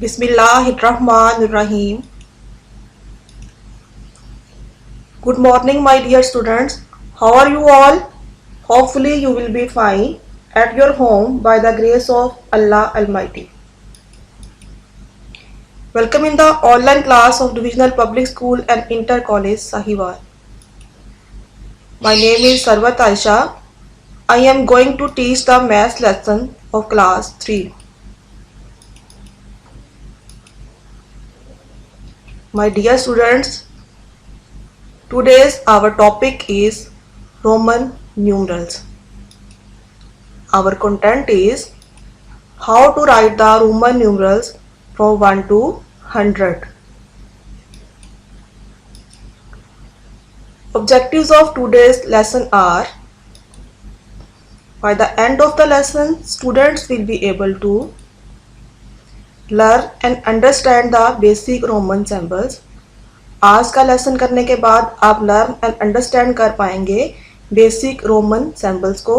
Bismillahirrahmanirrahim. Good morning, my dear students. How are you all? Hopefully, you will be fine at your home by the grace of Allah Almighty. Welcome in the online class of Divisional Public School and Inter College, Sahiwal. My name is Sarwat Aisha. I am going to teach the maths lesson of class 3. My dear students, today's our topic is Roman numerals. Our content is how to write the Roman numerals from 1 to 100. Objectives of today's lesson are: by the end of the lesson, students will be able to learn and understand the basic Roman symbols. आज का lesson करने के बाद आप learn and understand कर पाएंगे basic Roman symbols को.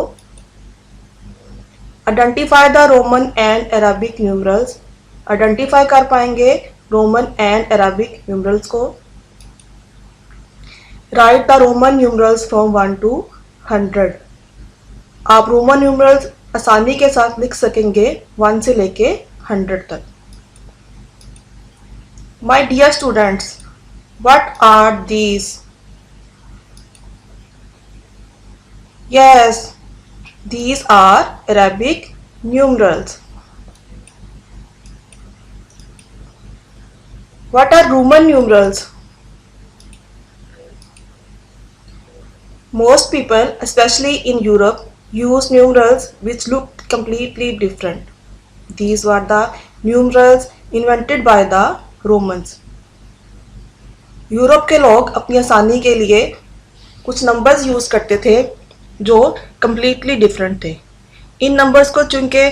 Identify the Roman and Arabic numerals. Identify कर पाएंगे रोमन एंड अरबिक न्यूमरल्स को. Right the Roman numerals from 1 to 100. आप रोमन न्यूमरल्स आसानी के साथ लिख सकेंगे 1 से लेके 100 तक. My dear students, what are these? Yes, these are Arabic numerals. What are Roman numerals? Most people, especially in Europe, use numerals which look completely different. These were the numerals invented by the Romans. Europe के लोग अपनी आसानी के लिए कुछ numbers use करते थे जो कम्प्लीटली डिफरेंट थे. इन नंबर्स को चूंकि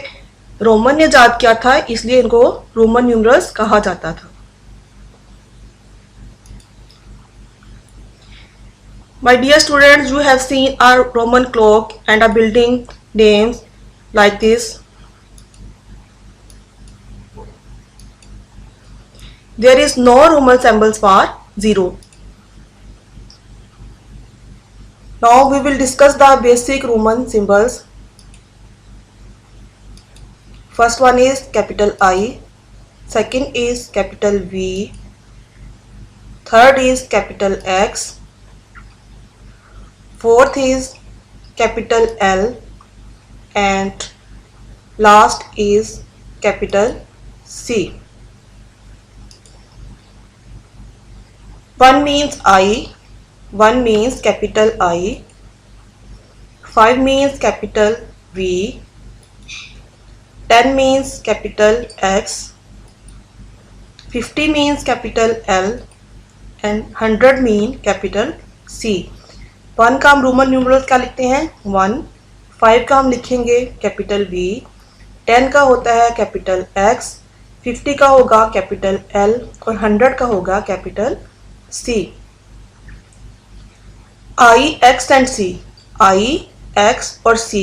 रोमन ने ईजाद किया था, इसलिए इनको रोमन न्यूमरल्स कहा जाता था. My dear students, you have seen a Roman clock and a building names like this. There is no Roman symbols for 0. Now we will discuss the basic Roman symbols. First one is capital I, second is capital V, third is capital X, fourth is capital L, and last is capital C. 1 means I, 1 means capital I, 5 means capital V, 10 means capital X, 50 means capital L, and 100 mean capital C. 1 का हम Roman numerals क्या लिखते हैं? 1. 5 का हम लिखेंगे capital V, 10 का होता है कैपिटल X, 50 का होगा कैपिटल L और 100 का होगा capital C. I, X and C. I, X और C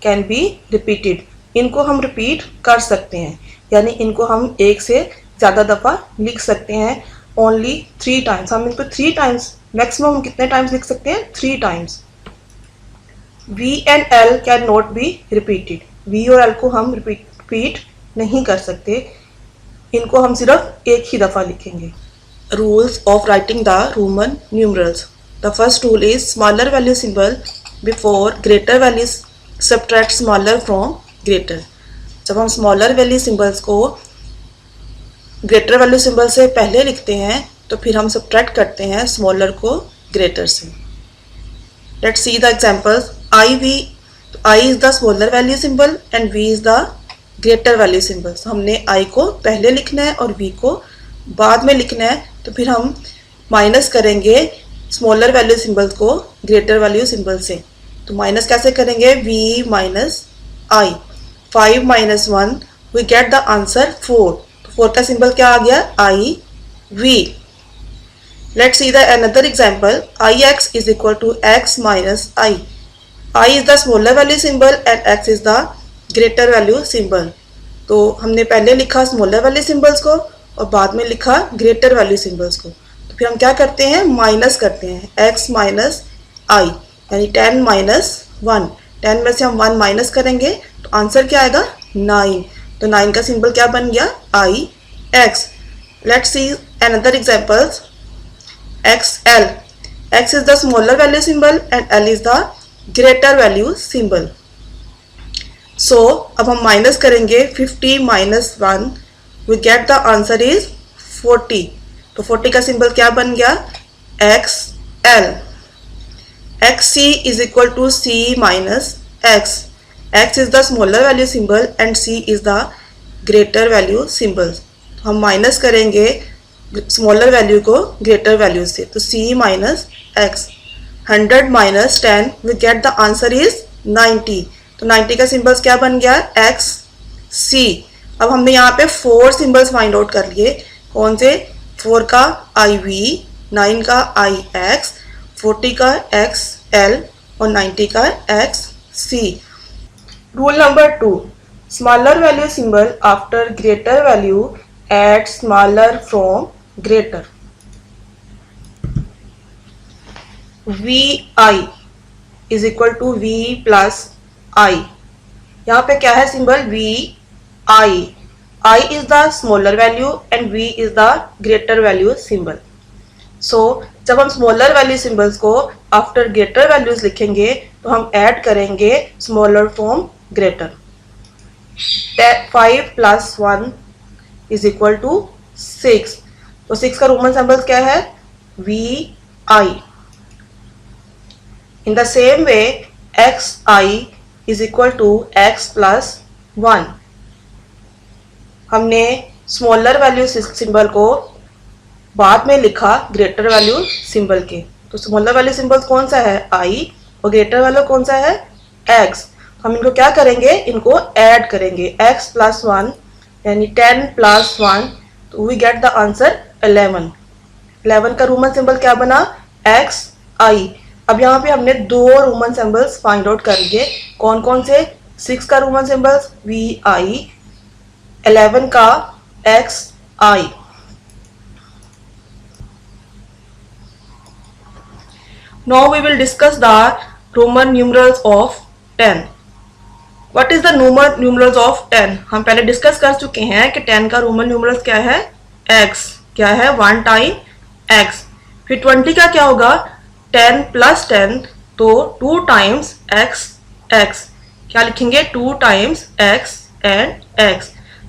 can be repeated. इनको हम रिपीट कर सकते हैं, यानी इनको हम एक से ज़्यादा दफ़ा लिख सकते हैं. Only 3 times. हम इनको 3 टाइम्स, मैक्सिमम कितने टाइम्स लिख सकते हैं? 3 times. V and L can not be repeated. V और L को हम रिपीट नहीं कर सकते, इनको हम सिर्फ एक ही दफ़ा लिखेंगे. Rules of writing the Roman numerals. The first rule is smaller value symbol before greater values, subtract smaller from greater. जब हम smaller value symbols को greater value symbol से पहले लिखते हैं तो फिर हम subtract करते हैं smaller को greater से. Let's see the examples. I is the smaller value symbol and V is the greater value symbol. So हमने I को पहले लिखना है और V को बाद में लिखना है, तो फिर हम माइनस करेंगे स्मॉलर वैल्यू सिंबल्स को ग्रेटर वैल्यू सिंबल से. तो माइनस कैसे करेंगे? V minus I. 5 minus 1 we get the answer 4. तो 4 का सिंबल क्या आ गया? I V. Let's see the another example. Ix is equal to x minus I. I is the smaller value symbol and x is the greater value symbol. तो हमने पहले लिखा smaller value symbols को और बाद में लिखा ग्रेटर वैल्यू सिंबल्स को। तो फिर हम क्या करते हैं, माइनस करते हैं, x माइनस आई यानी 10 माइनस 1। 10 में से हम 1 माइनस करेंगे तो आंसर क्या आएगा, 9। तो 9 का सिंबल क्या बन गया, I X. Let's see another examples. XL, x is the smaller value symbol and L is the greater value symbol. So अब हम माइनस करेंगे 50 minus 1, we get the answer is 40। तो 40 का सिंबल क्या बन गया, XL। XC is equal to C minus X. X is the smaller value symbol and C is the greater value symbol। हम minus करेंगे स्मॉलर वैल्यू को greater value से, तो C minus X. 100 minus 10 we get the answer is 90। तो 90 का symbols क्या बन गया, एक्स सी। अब हमने यहाँ पे 4 सिंबल्स फाइंड आउट कर लिए। कौन से, 4 का आई वी, 9 का आई एक्स, 40 का एक्स एल और 90 का X C. Rule number 2, smaller value symbol after greater value at smaller from greater. V I is equal to V plus I. यहाँ पे क्या है symbol, V I. I is the smaller value and V is the greater value symbol. So जब हम smaller value symbols को after greater values लिखेंगे तो हम ऐड करेंगे smaller from greater. 5 plus 1 is equal to 6। तो 6 का रोमन सिंबल क्या है, V I. In the same way, xi is equal to x plus 1। हमने स्मॉलर वैल्यू सिंबल को बाद में लिखा ग्रेटर वैल्यू सिंबल के। तो स्मॉलर वैल्यू सिंबल कौन सा है, i, और ग्रेटर वैल्यू कौन सा है, x। हम इनको क्या करेंगे, इनको ऐड करेंगे, x प्लस 1 यानी 10 प्लस 1, तो वी गेट द आंसर 11। 11 का रोमन सिंबल क्या बना, xi। अब यहाँ पे हमने 2 रोमन सिंबल्स फाइंड आउट कर लिए। कौन कौन से, 6 का रोमन सिंबल्स वी आई, 11 का X I. Now we will discuss the Roman numerals of 10। What is the Roman numerals of 10? हम पहले डिस्कस कर चुके हैं कि 10 का रोमन न्यूमरल्स क्या है, x। क्या है, 1 टाइम x। फिर 20 का क्या होगा, 10 प्लस 10, तो 2 टाइम्स x x। क्या लिखेंगे, 2 टाइम्स x एंड x।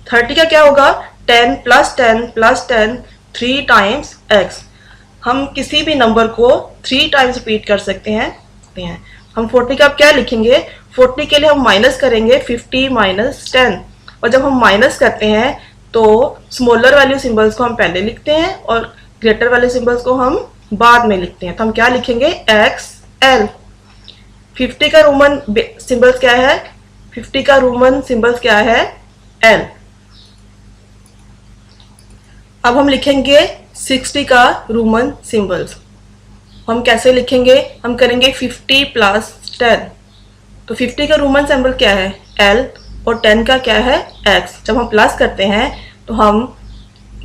30 का क्या होगा, 10 प्लस 10 प्लस 10, 3 टाइम्स x। हम किसी भी नंबर को 3 टाइम्स रिपीट कर सकते हैं। हम 40 का क्या लिखेंगे, 40 के लिए हम माइनस करेंगे 50 माइनस 10। और जब हम माइनस करते हैं तो स्मॉलर वैल्यू सिंबल्स को हम पहले लिखते हैं और ग्रेटर वैल्यू सिंबल्स को हम बाद में लिखते हैं। तो हम क्या लिखेंगे, एक्स एल। 50 का रोमन सिंबल्स क्या है, 50 का रोमन सिंबल्स क्या है, एल। अब हम लिखेंगे 60 का रोमन सिंबल्स। हम कैसे लिखेंगे, हम करेंगे 50 प्लस 10। तो 50 का रोमन सिंबल क्या है, एल, और 10 का क्या है, एक्स। जब हम प्लस करते हैं तो हम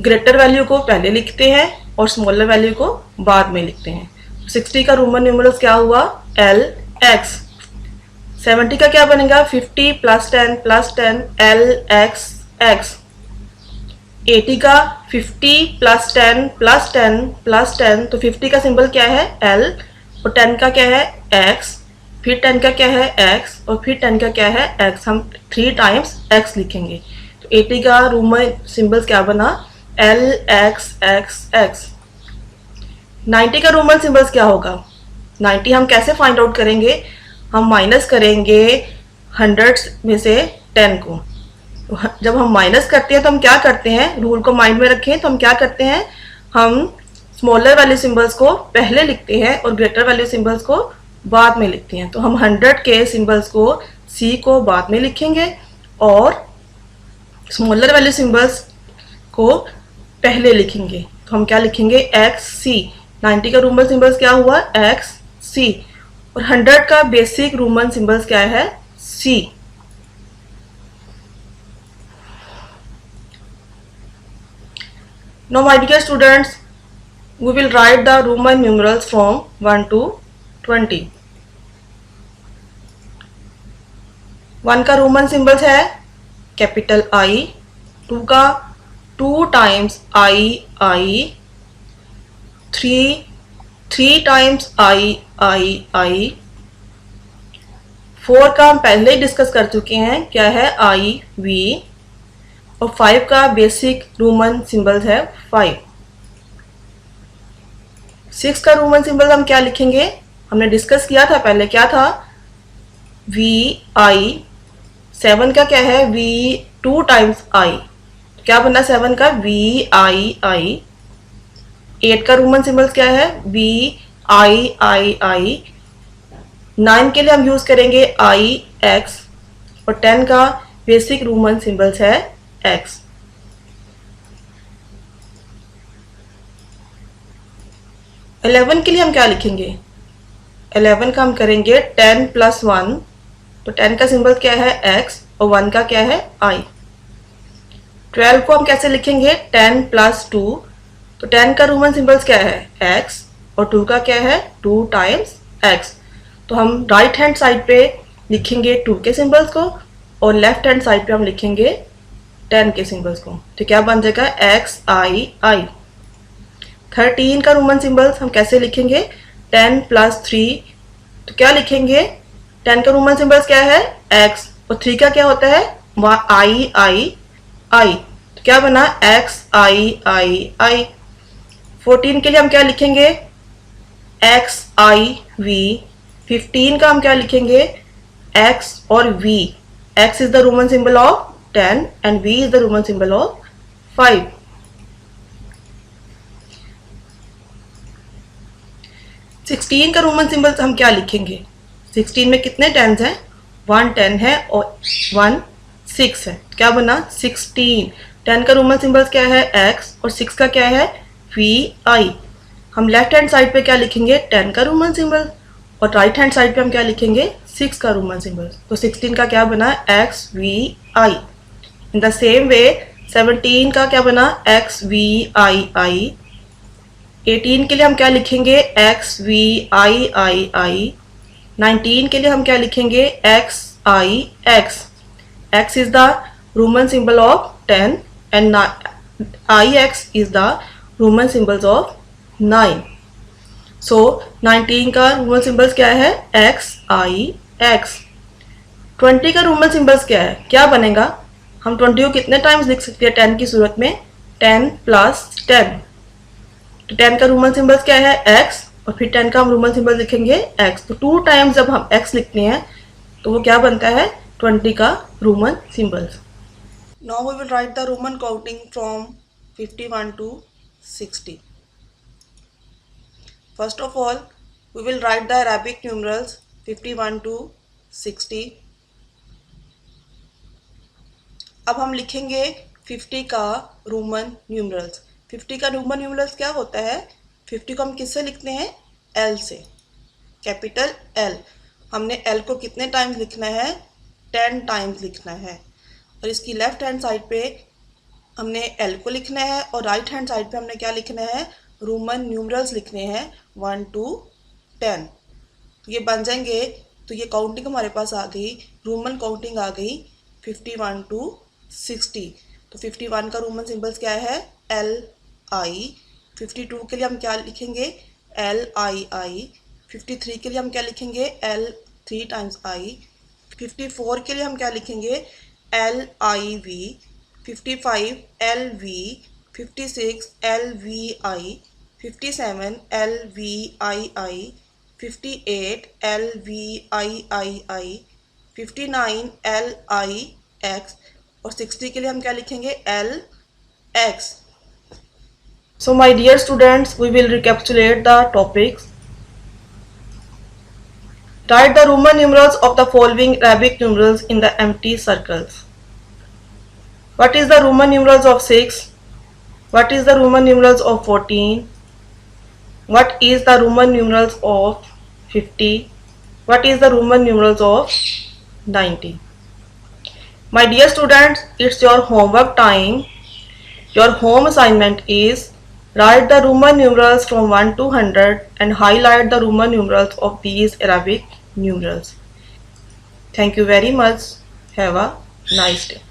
ग्रेटर वैल्यू को पहले लिखते हैं और स्मॉलर वैल्यू को बाद में लिखते हैं। 60 का रोमन न्यूमरल्स क्या हुआ, एल एक्स। 70 का क्या बनेगा, 50 plus 10 plus 10, L x x. 80 का 50 प्लस 10 प्लस 10 प्लस 10, तो 50 का सिंबल क्या है, एल, और 10 का क्या है, एक्स। फिर 10 का क्या है, एक्स, और फिर 10 का क्या है, एक्स। हम 3 टाइम्स एक्स लिखेंगे। तो 80 का रोमन सिंबल्स क्या बना, एल एक्स एक्स एक्स। 90 का रोमन सिंबल्स क्या होगा, 90 हम कैसे फाइंड आउट करेंगे, हम माइनस करेंगे 100 में से 10 को। जब हम माइनस करते हैं तो हम क्या करते हैं, रूल को माइंड में रखें, तो हम क्या करते हैं, हम स्मॉलर वैल्यू सिंबल्स को पहले लिखते हैं और ग्रेटर वैल्यू सिंबल्स को बाद में लिखते हैं। तो हम 100 के सिंबल्स को सी को बाद में लिखेंगे और स्मॉलर वैल्यू सिंबल्स को पहले लिखेंगे। तो हम क्या लिखेंगे, एक्स सी। 90 का रोमन सिंबल्स क्या हुआ, एक्स सी, और 100 का बेसिक रोमन सिंबल्स क्या है, सी। Now my dear students, we will write the Roman numerals from 1 to 20. 1 का रोमन सिंबल्स है कैपिटल I, 2 का 2 टाइम्स I, 3 टाइम्स I, 4 का हम पहले ही डिस्कस कर चुके हैं, क्या है IV, और 5 का बेसिक रोमन सिंबल्स है 5. 6 का रोमन सिंबल हम क्या लिखेंगे, हमने डिस्कस किया था पहले, क्या था VI. 7 का क्या है V 2 टाइम्स I, क्या बना 7 का VII. 8 का रोमन सिंबल्स क्या है VII. 9 के लिए हम यूज करेंगे IX, और 10 का बेसिक रोमन सिंबल्स है X. 11 के लिए हम क्या लिखेंगे, 11 का हम करेंगे 10 + 1, तो 10 का सिंबल क्या है X और 1 का क्या है I. 12 को हम कैसे लिखेंगे 10 + 2, तो 10 का रोमन सिंबल्स क्या है X और 2 का क्या है 2 टाइम्स X. तो हम राइट हैंड साइड पे लिखेंगे 2 के सिंबल्स को और लेफ्ट हैंड साइड पे हम लिखेंगे 10 के सिंबल्स को, तो क्या बन जाएगा XII. 13 का रोमन सिंबल्स हम कैसे लिखेंगे 10 + 3, तो क्या लिखेंगे 10 का रोमन सिंबल्स क्या है X और 3 का क्या होता है I, तो क्या बना XII. 14 के लिए हम क्या लिखेंगे XIV. 15 का हम क्या लिखेंगे X और V. X is the Roman symbol of 10 and V is the Roman symbol of 5. 16 का रोमन सिंबल हम क्या लिखेंगे, 16 में कितने टेंस हैं 1 10 है और 1 6 है, क्या बना 16. 10 का रोमन सिंबल्स क्या है X और 6 का क्या है VI. हम लेफ्ट हैंड साइड पे क्या लिखेंगे 10 का रोमन सिंबल और राइट हैंड साइड पे हम क्या लिखेंगे 6 का रोमन सिंबल, तो 16 का क्या बना XVI. In the same way 17 का क्या बना XVII. 18 के लिए हम क्या लिखेंगे XVIII. 19 के लिए हम क्या लिखेंगे XIX. X is the Roman symbol of 10 and IX is the Roman symbols of 9. So 19 का रोमन सिंबल्स क्या है XIX. 20 का रोमन सिंबल्स क्या है, क्या बनेगा, हम 20 को कितने टाइम्स लिख सकते हैं 10 की सूरत में 10 + 10, तो 10 का रोमन सिंबल्स क्या है X और फिर 10 का हम रोमन सिंबल लिखेंगे X, तो 2 टाइम्स जब हम X लिखते हैं तो वो क्या बनता है 20 का Roman symbols. Now we will write the Roman counting from 51 to 60. First of all, we will write the Arabic numerals 51 to 60. अब हम लिखेंगे 50 का रोमन न्यूमरल्स. 50 का रोमन न्यूमरल्स क्या होता है, 50 को हम किससे लिखते हैं L से, कैपिटल L. हमने L को कितने टाइम्स लिखना है 10 टाइम्स लिखना है, और इसकी लेफ्ट हैंड साइड पे हमने L को लिखना है और राइट हैंड साइड पे हमने क्या लिखना है रोमन न्यूमरल्स लिखने हैं 1 to 10. तो ये बन जाएंगे, तो ये काउंटिंग हमारे पास आ गई, रोमन काउंटिंग आ गई 51 to 60. तो 51 का रोमन सिंबल्स क्या है LI. 52 के लिए हम क्या लिखेंगे LII. 53 के लिए हम क्या लिखेंगे L 3 टाइम्स I. 54 के लिए हम क्या लिखेंगे LIV. 55 LV. 56 LVI. 57 LVII. 58 LVIII. 59 LIX. और 60 के लिए हम क्या लिखेंगे LX. So my dear students, we will recapitulate the topics. Write the Roman numerals of the following Arabic numerals in the empty circles. What is the Roman numerals of 6? What is the Roman numerals of 14? What is the Roman numerals of 50? What is the Roman numerals of 90? My dear students, it's your homework time. Your home assignment is write the Roman numerals from 1 to 100 and highlight the Roman numerals of these Arabic numerals. Thank you very much. Have a nice day.